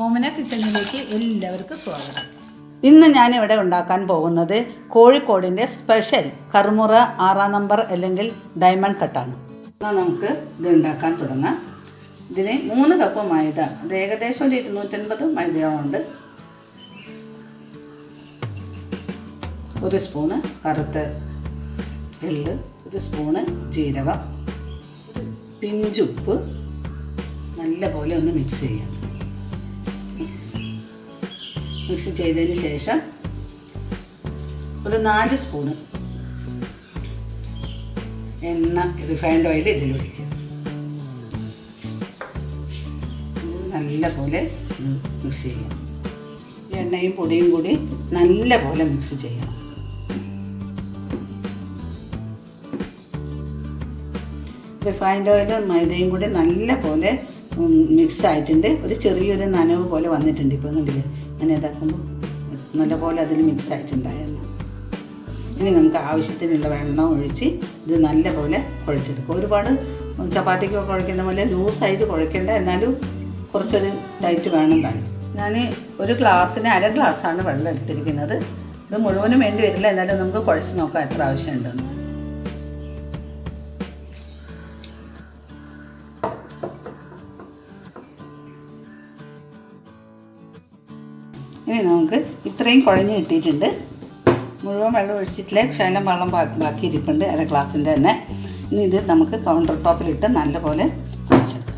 ഓമന കിച്ചണിലേക്ക് എല്ലാവർക്കും സ്വാഗതം. ഇന്ന് ഞാനിവിടെ ഉണ്ടാക്കാൻ പോകുന്നത് കോഴിക്കോടിൻ്റെ സ്പെഷ്യൽ കറുമുറ 6 നമ്പർ അല്ലെങ്കിൽ ഡയമണ്ട് കട്ടാണ്. എന്നാൽ നമുക്ക് ഇത് ഉണ്ടാക്കാൻ തുടങ്ങാം. ഇതിന് 3 കപ്പ് മൈദ, അത് ഏകദേശം ഒരു 250 മൈദയുണ്ട്. 1 സ്പൂണ് കറുത്ത എള്ള്, 1 സ്പൂണ് ജീരകം, പിഞ്ചുപ്പ്, നല്ലപോലെ ഒന്ന് മിക്സ് ചെയ്യാം. മിക്സ് ചെയ്തതിന് ശേഷം ഒരു 4 സ്പൂണ് എണ്ണ, റിഫൈൻഡ് ഓയിൽ ഇതിലൊഴിക്കുക. നല്ലപോലെ മിക്സ് ചെയ്യാം. എണ്ണയും പൊടിയും കൂടി നല്ലപോലെ മിക്സ് ചെയ്യണം. റിഫൈൻഡ് ഓയിലും മൈദയും കൂടി നല്ലപോലെ മിക്സ് ആയിട്ടുണ്ട്. ഒരു ചെറിയൊരു നനവ് പോലെ വന്നിട്ടുണ്ട്. ഇപ്പോൾ കണ്ടില്ലേ, അങ്ങനെ ഇതാക്കുമ്പോൾ നല്ലപോലെ അതിൽ മിക്സ് ആയിട്ടുണ്ടായിരുന്നു. ഇനി നമുക്ക് ആവശ്യത്തിനുള്ള വെള്ളം ഒഴിച്ച് ഇത് നല്ലപോലെ കുഴച്ചെടുക്കും. ഒരുപാട് ചപ്പാത്തിക്ക് കുഴക്കുന്ന പോലെ ലൂസായിട്ട് കുഴക്കേണ്ട, എന്നാലും കുറച്ചൊരു ടൈറ്റ് വേണം താനും. ഞാൻ ഒരു ഗ്ലാസ്സിന് 1/2 ഗ്ലാസ്സാണ് വെള്ളം എടുത്തിരിക്കുന്നത്. ഇത് മുഴുവനും വേണ്ടി വരില്ല, എന്നാലും നമുക്ക് കുഴച്ച് നോക്കാം എത്ര ആവശ്യമുണ്ടെന്ന്. ഇനി നമുക്ക് ഇത്രയും കുഴഞ്ഞ് കിട്ടിയിട്ടുണ്ട്. മുഴുവൻ വെള്ളം ഒഴിച്ചിട്ടില്ല, ശകലം വെള്ളം ബാക്കി ഇരിപ്പുണ്ട്, 1/2 ഗ്ലാസ്സിൻ്റെ തന്നെ. ഇനി ഇത് നമുക്ക് കൗണ്ടർ ടോപ്പിലിട്ട് നല്ലപോലെ കുഴച്ചെടുക്കാം.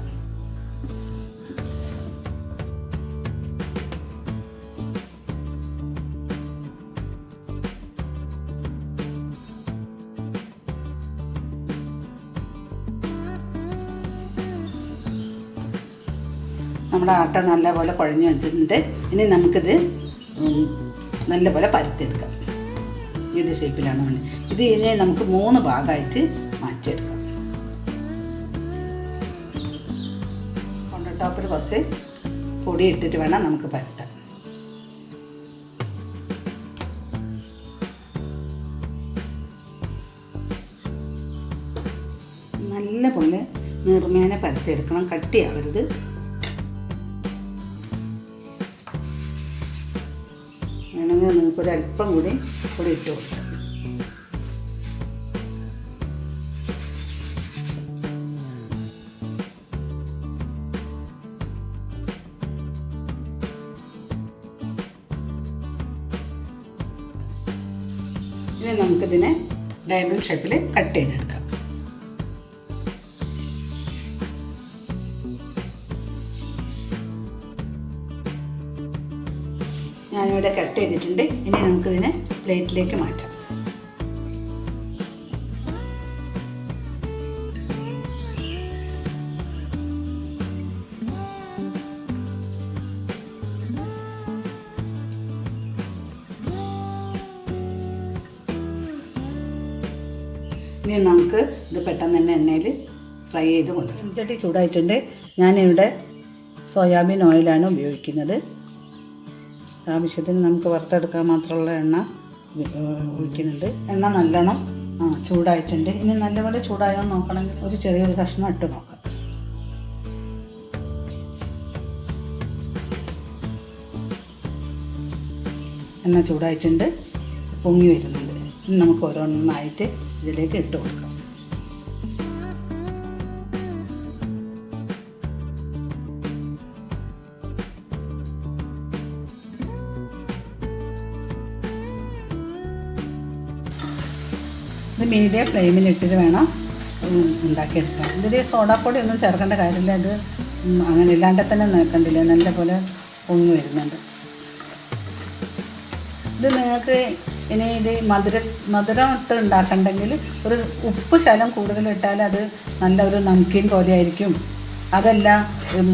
നമ്മുടെ ആട്ട നല്ലപോലെ കുഴഞ്ഞു വെച്ചിട്ടുണ്ട്. ഇനി നമുക്കിത് നല്ലപോലെ പരത്തിയെടുക്കാം. ഇത് ഷേപ്പിലാണ് വേണ്ടത്. ഇത് ഇനി നമുക്ക് 3 ഭാഗമായിട്ട് മാറ്റിയെടുക്കാം. കൗണ്ടർ ടോപ്പിൽ കുറച്ച് പൊടി ഇട്ടിട്ട് വേണം നമുക്ക് പരത്താൻ. നല്ലപോലെ നിർമ്മേനെ പരത്തിയെടുക്കണം, കട്ടിയാവരുത്. വേണമെങ്കിൽ നിങ്ങൾക്കൊരല്പം കൂടി പൊടി ഇട്ട് കൊടുക്കാം. ഇനി നമുക്കിതിനെ ഡയമണ്ട് ഷേപ്പിൽ കട്ട് ചെയ്തെടുക്കാം. ഞാനിവിടെ കട്ട് ചെയ്തിട്ടുണ്ട്. ഇനി നമുക്കിതിനെ പ്ലേറ്റിലേക്ക് മാറ്റാം. ഇനി നമുക്ക് ഇത് പെട്ടെന്ന് തന്നെ എണ്ണയിൽ ഫ്രൈ ചെയ്ത് കൊണ്ടുവരാം. ചട്ടി ചൂടായിട്ടുണ്ട്. ഞാനിവിടെ സോയാബീൻ ഓയിലാണ് ഉപയോഗിക്കുന്നത്. ആവശ്യത്തിന് നമുക്ക് വറുത്തെടുക്കാൻ മാത്രമുള്ള എണ്ണ ഒഴിക്കുന്നുണ്ട്. എണ്ണ നല്ലോണം ചൂടായിട്ടുണ്ട്. ഇനി നല്ലപോലെ ചൂടായോ നോക്കണമെങ്കിൽ ഒരു ചെറിയൊരു കഷ്ണം ഇട്ട് നോക്കാം. എണ്ണ ചൂടായിട്ടുണ്ട്, പൊങ്ങി വരുന്നുണ്ട്. ഇനി നമുക്ക് ഓരോന്നായിട്ട് ഇതിലേക്ക് ഇട്ട് കൊടുക്കാം. ഇത് മീഡിയം ഫ്ലെയിമിലിട്ടിട്ട് വേണം ഉണ്ടാക്കിയെടുക്കാൻ. ഇതിൽ സോഡാപ്പൊടി ഒന്നും ചേർക്കേണ്ട കാര്യമില്ല. ഇത് അങ്ങനെ ഇല്ലാണ്ട് തന്നെ നോക്കണ്ടില്ല, നല്ലപോലെ പൊങ്ങി വരുന്നുണ്ട്. ഇത് നിങ്ങൾക്ക് ഇനി ഇത് മധുരം ഇട്ട് ഉണ്ടാക്കണ്ടെങ്കിൽ ഒരു ഉപ്പ് ശകലം കൂടുതലിട്ടാൽ അത് നല്ലൊരു നംകീൻ പോലെ ആയിരിക്കും. അതല്ല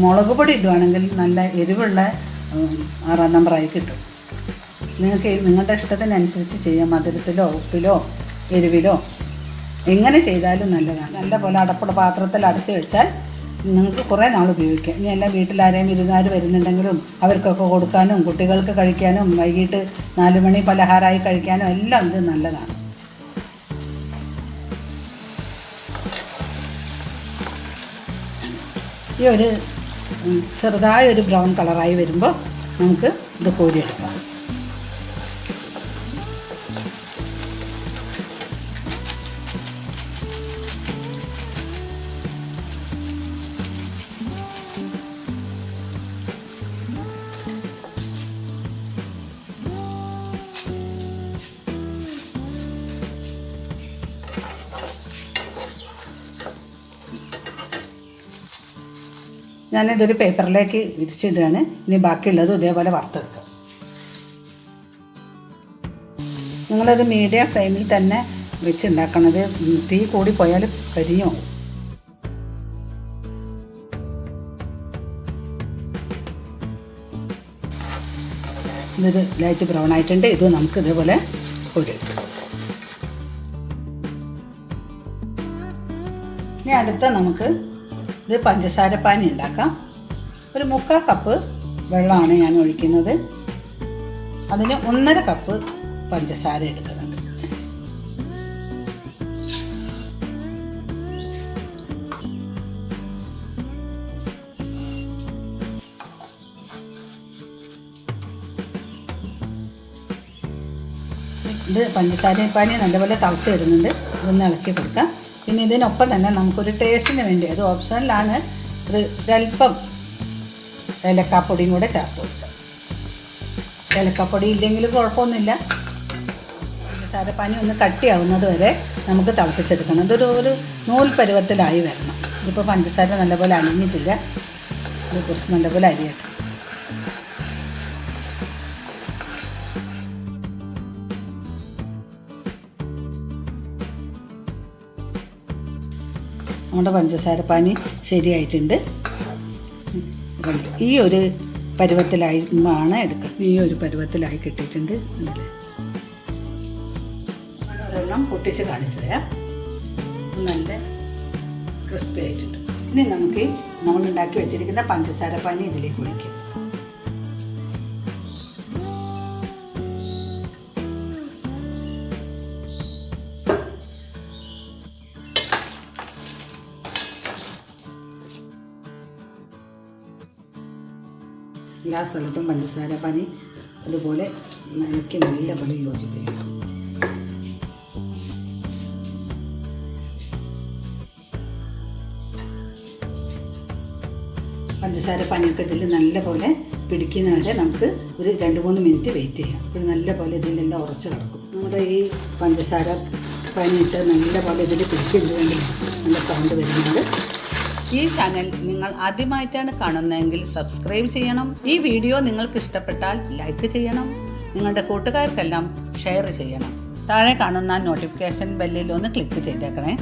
മുളക് പൊടി ഇടുവാണെങ്കിൽ നല്ല എരിവുള്ള 6 നമ്പറായി കിട്ടും. നിങ്ങൾക്ക് നിങ്ങളുടെ ഇഷ്ടത്തിനനുസരിച്ച് ചെയ്യാം. മധുരത്തിലോ ഉപ്പിലോ എരിവിലോ എങ്ങനെ ചെയ്താലും നല്ലതാണ്. നല്ലപോലെ അടപ്പുള്ള പാത്രത്തിൽ അടച്ച് വെച്ചാൽ നിങ്ങൾക്ക് കുറേ നാൾ ഉപയോഗിക്കാം. ഇനി എല്ലാം വീട്ടിലാരെയും വിരുന്നുകാർ വരുന്നുണ്ടെങ്കിലും അവർക്കൊക്കെ കൊടുക്കാനും കുട്ടികൾക്ക് കഴിക്കാനും വൈകിട്ട് 4 മണി പലഹാരമായി കഴിക്കാനും എല്ലാം ഇത് നല്ലതാണ്. ഈ ഒരു ചെറുതായൊരു ബ്രൗൺ കളറായി വരുമ്പോൾ നമുക്ക് ഇത് കോരിയെടുക്കാം. ഞാനിതൊരു പേപ്പറിലേക്ക് വിരിച്ചിടുകയാണ്. ഇനി ബാക്കിയുള്ളത് ഇതേപോലെ വറുത്തെടുക്കാം. നിങ്ങളത് മീഡിയം ഫ്ലെയിമിൽ തന്നെ വെച്ചുണ്ടാക്കണത്. തീ കൂടി പോയാൽ കരിഞ്ഞോ. ഇതൊരു ലൈറ്റ് ബ്രൗൺ ആയിട്ടുണ്ട്. ഇത് നമുക്ക് ഇതേപോലെ കോരിയെടുക്കാം. ഇനി അടുത്ത നമുക്ക് ഇത് പഞ്ചസാര പാനി ഉണ്ടാക്കാം. ഒരു 3/4 കപ്പ് വെള്ളമാണ് ഞാൻ ഒഴിക്കുന്നത്. അതിന് 1.5 കപ്പ് പഞ്ചസാര എടുക്കുന്നുണ്ട്. ഇത് പഞ്ചസാര പാനി നല്ലപോലെ തിളച്ച് വരുന്നുണ്ട്. ഇതൊന്ന് ഇളക്കി കൊടുക്കാം. പിന്നെ ഇതിനൊപ്പം തന്നെ നമുക്കൊരു ടേസ്റ്റിന് വേണ്ടി, അത് ഓപ്ഷനിലാണ്, ഒരല്പം ഏലക്കാപ്പൊടിയും കൂടെ ചേർത്ത് കൊടുക്കാം. ഏലക്കാപ്പൊടി ഇല്ലെങ്കിൽ കുഴപ്പമൊന്നുമില്ല. പഞ്ചസാരപ്പാനി ഒന്ന് കട്ടിയാവുന്നത് വരെ നമുക്ക് തിളപ്പിച്ചെടുക്കണം. ഇതൊരു നൂൽ പരുവത്തിലായി വരണം. ഇതിപ്പോൾ പഞ്ചസാര നല്ലപോലെ അലിഞ്ഞിട്ടില്ല. ഇത് കുറച്ച് നല്ലപോലെ അരിയട്ടെ. നമ്മുടെ പഞ്ചസാരപ്പാനി ശരിയായിട്ടുണ്ട്. ഈ ഒരു പരുവത്തിലായിമാണ് എടുക്കുന്നത്. ഈ ഒരു പരുവത്തിലായി കിട്ടിയിട്ടുണ്ട്. ഒരെണ്ണം പൊട്ടിച്ച് കാണിച്ചു തരാം. നല്ല ക്രിസ്പി ആയിട്ടുണ്ട്. ഇനി നമുക്ക് നമ്മളുണ്ടാക്കി വെച്ചിരിക്കുന്ന പഞ്ചസാരപ്പാനി ഇതിലേക്ക് ഒഴിക്കാം. എല്ലാ സ്ഥലത്തും പഞ്ചസാര പാനി അതുപോലെ ഇളക്കി നല്ലപോലെ യോജിപ്പിക്കണം. പഞ്ചസാര പാനിയൊക്കെ ഇതിൽ നല്ലപോലെ പിടിക്കുന്നവരെ നമുക്ക് ഒരു 2-3 മിനിറ്റ് വെയിറ്റ് ചെയ്യാം. അപ്പോൾ നല്ലപോലെ ഇതിലെല്ലാം ഉറച്ച് കിടക്കും. നമ്മുടെ ഈ പഞ്ചസാര പാനിയിട്ട് നല്ലപോലെ ഇതിൽ പിടിച്ചിട്ട് വേണ്ടി നല്ല സൗണ്ട് വരുന്നത്. ഈ ചാനൽ നിങ്ങൾ ആദ്യമായിട്ടാണ് കാണുന്നതെങ്കിൽ സബ്സ്ക്രൈബ് ചെയ്യണം. ഈ വീഡിയോ നിങ്ങൾക്ക് ഇഷ്ടപ്പെട്ടാൽ ലൈക്ക് ചെയ്യണം. നിങ്ങളുടെ കൂട്ടുകാർക്കെല്ലാം ഷെയർ ചെയ്യണം. താഴെ കാണുന്ന നോട്ടിഫിക്കേഷൻ ബെല്ലിൽ ഒന്ന് ക്ലിക്ക് ചെയ്തേക്കണേ.